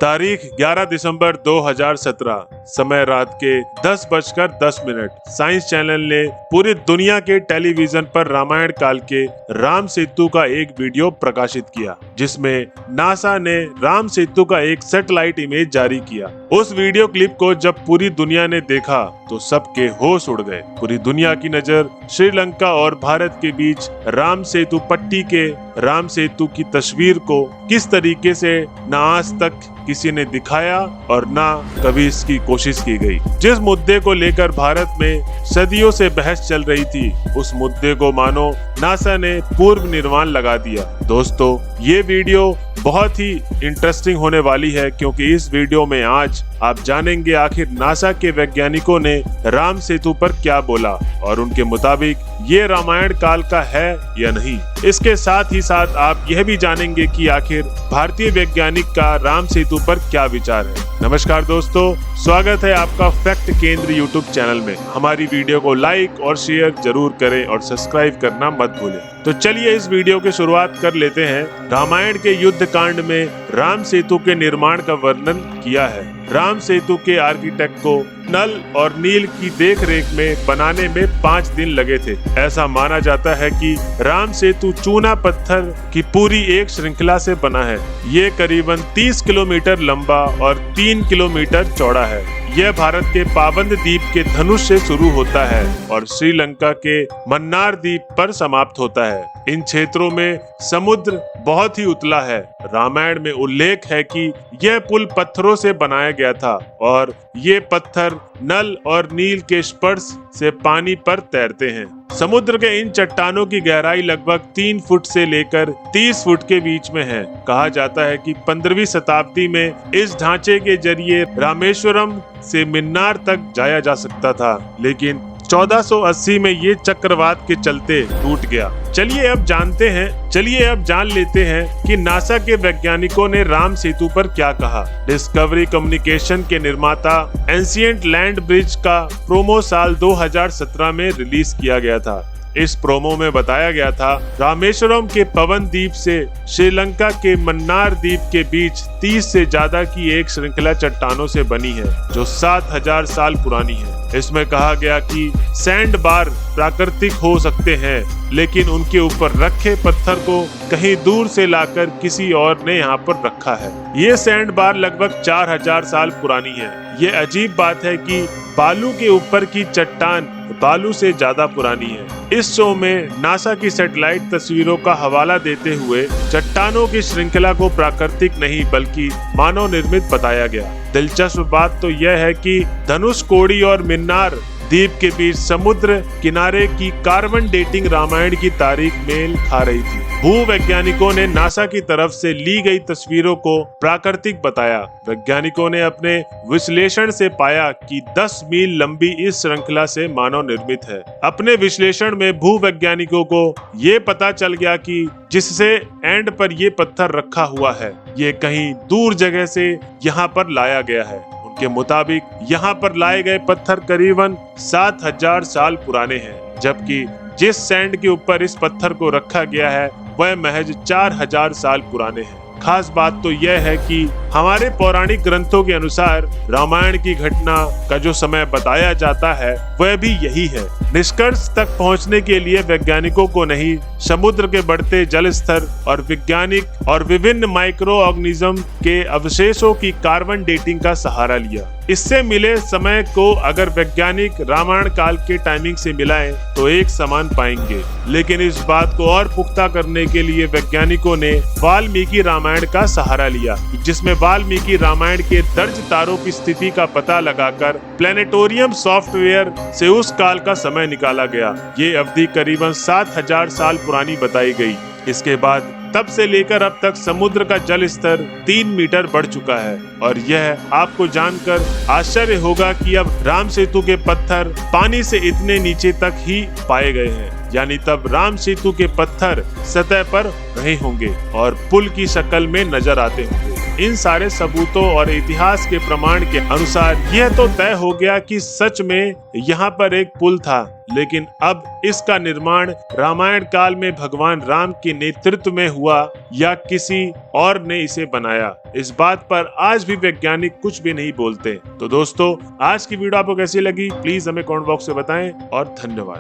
तारीख 11 दिसंबर 2017, समय रात के 10:10 साइंस चैनल ने पूरी दुनिया के टेलीविजन पर रामायण काल के राम सेतु का एक वीडियो प्रकाशित किया, जिसमें नासा ने राम सेतु का एक सैटेलाइट इमेज जारी किया। उस वीडियो क्लिप को जब पूरी दुनिया ने देखा तो सबके होश उड़ गए। पूरी दुनिया की नजर श्रीलंका और भारत के बीच राम सेतु पट्टी के राम सेतु की तस्वीर को किस तरीके से न आज तक किसी ने दिखाया और ना कभी इसकी कोशिश की गई। जिस मुद्दे को लेकर भारत में सदियों से बहस चल रही थी, उस मुद्दे को मानो नासा ने पूर्व निर्माण लगा दिया। दोस्तों, ये वीडियो बहुत ही इंटरेस्टिंग होने वाली है, क्योंकि इस वीडियो में आज आप जानेंगे आखिर नासा के वैज्ञानिकों ने राम सेतु पर क्या बोला और उनके मुताबिक ये रामायण काल का है या नहीं। इसके साथ ही साथ आप यह भी जानेंगे कि आखिर भारतीय वैज्ञानिक का राम सेतु पर क्या विचार है। नमस्कार दोस्तों, स्वागत है आपका फैक्ट केंद्र यूट्यूब चैनल में। हमारी वीडियो को लाइक और शेयर जरूर करें और सब्सक्राइब करना मत भूलें। तो चलिए इस वीडियो की शुरुआत कर लेते हैं। रामायण के युद्ध कांड में राम सेतु के निर्माण का वर्णन किया है। राम सेतु के आर्किटेक्ट को नल और नील की देखरेख में बनाने में 5 दिन लगे थे। ऐसा माना जाता है कि राम सेतु चूना पत्थर की पूरी एक श्रृंखला से बना है। ये करीबन 30 किलोमीटर लंबा और 3 किलोमीटर चौड़ा है। यह भारत के पाबंद द्वीप के धनुष से शुरू होता है और श्रीलंका के मन्नार द्वीप पर समाप्त होता है। इन क्षेत्रों में समुद्र बहुत ही उतला है। रामायण में उल्लेख है कि यह पुल पत्थरों से बनाया गया था और ये पत्थर नल और नील के स्पर्श से पानी पर तैरते हैं। समुद्र के इन चट्टानों की गहराई लगभग 3 फुट से लेकर 30 फुट के बीच में है। कहा जाता है कि 15वीं शताब्दी में इस ढांचे के जरिए रामेश्वरम से मिन्नार तक जाया जा सकता था, लेकिन 1480 में ये चक्रवात के चलते टूट गया। चलिए अब जान लेते हैं कि नासा के वैज्ञानिकों ने राम सेतु पर क्या कहा। डिस्कवरी कम्युनिकेशन के निर्माता एंशिएंट लैंड ब्रिज का प्रोमो साल 2017 में रिलीज किया गया था। इस प्रोमो में बताया गया था, रामेश्वरम के पवन द्वीप से श्रीलंका के मन्नार द्वीप के बीच 30 से ज्यादा की एक श्रृंखला चट्टानों से बनी है, जो 7000 साल पुरानी है। इसमें कहा गया कि सैंड बार प्राकृतिक हो सकते हैं, लेकिन उनके ऊपर रखे पत्थर को कहीं दूर से लाकर किसी और ने यहाँ पर रखा है। ये सैंड बार लगभग 4000 साल पुरानी है। ये अजीब बात है कि बालू के ऊपर की चट्टान बालू से ज्यादा पुरानी है। इस शो में नासा की सैटेलाइट तस्वीरों का हवाला देते हुए चट्टानों की श्रृंखला को प्राकृतिक नहीं बल्कि मानव निर्मित बताया गया। दिलचस्प बात तो यह है कि धनुषकोडी और मिन्नार द्वीप के बीच समुद्र किनारे की कार्बन डेटिंग रामायण की तारीख मेल खा रही थी। भूवैज्ञानिकों ने नासा की तरफ से ली गई तस्वीरों को प्राकृतिक बताया। वैज्ञानिकों ने अपने विश्लेषण से पाया कि 10 मील लंबी इस श्रृंखला से मानव निर्मित है। अपने विश्लेषण में भूवैज्ञानिकों को ये पता चल गया कि जिससे एंड पर ये पत्थर रखा हुआ है, ये कहीं दूर जगह से यहाँ पर लाया गया है। के मुताबिक यहाँ पर लाए गए पत्थर करीबन 7000 साल पुराने हैं, जबकि जिस सैंड के ऊपर इस पत्थर को रखा गया है वह महज 4000 साल पुराने हैं। खास बात तो यह है कि हमारे पौराणिक ग्रंथों के अनुसार रामायण की घटना का जो समय बताया जाता है वह भी यही है। निष्कर्ष तक पहुंचने के लिए वैज्ञानिकों को नहीं, समुद्र के बढ़ते जल स्तर और विभिन्न माइक्रो ऑर्गेनिज्म के अवशेषों की कार्बन डेटिंग का सहारा लिया। इससे मिले समय को अगर वैज्ञानिक रामायण काल के टाइमिंग से मिलाएं तो एक समान पाएंगे, लेकिन इस बात को और पुख्ता करने के लिए वैज्ञानिकों ने वाल्मीकि रामायण का सहारा लिया, जिसमें वाल्मीकि रामायण के दर्ज तारों की स्थिति का पता लगाकर प्लेनेटोरियम सॉफ्टवेयर से उस काल का समय निकाला गया। ये अवधि करीबन 7000 साल पुरानी बताई गई। इसके बाद तब से लेकर अब तक समुद्र का जल स्तर 3 मीटर बढ़ चुका है और यह आपको जानकर आश्चर्य होगा कि अब राम सेतु के पत्थर पानी से इतने नीचे तक ही पाए गए हैं। यानी तब राम सेतु के पत्थर सतह पर रहे होंगे और पुल की शक्ल में नजर आते होंगे। इन सारे सबूतों और इतिहास के प्रमाण के अनुसार यह तो तय हो गया कि सच में यहाँ पर एक पुल था, लेकिन अब इसका निर्माण रामायण काल में भगवान राम के नेतृत्व में हुआ या किसी और ने इसे बनाया, इस बात पर आज भी वैज्ञानिक कुछ भी नहीं बोलते। तो दोस्तों, आज की वीडियो आपको कैसी लगी प्लीज हमें कमेंट बॉक्स में बताएं और धन्यवाद।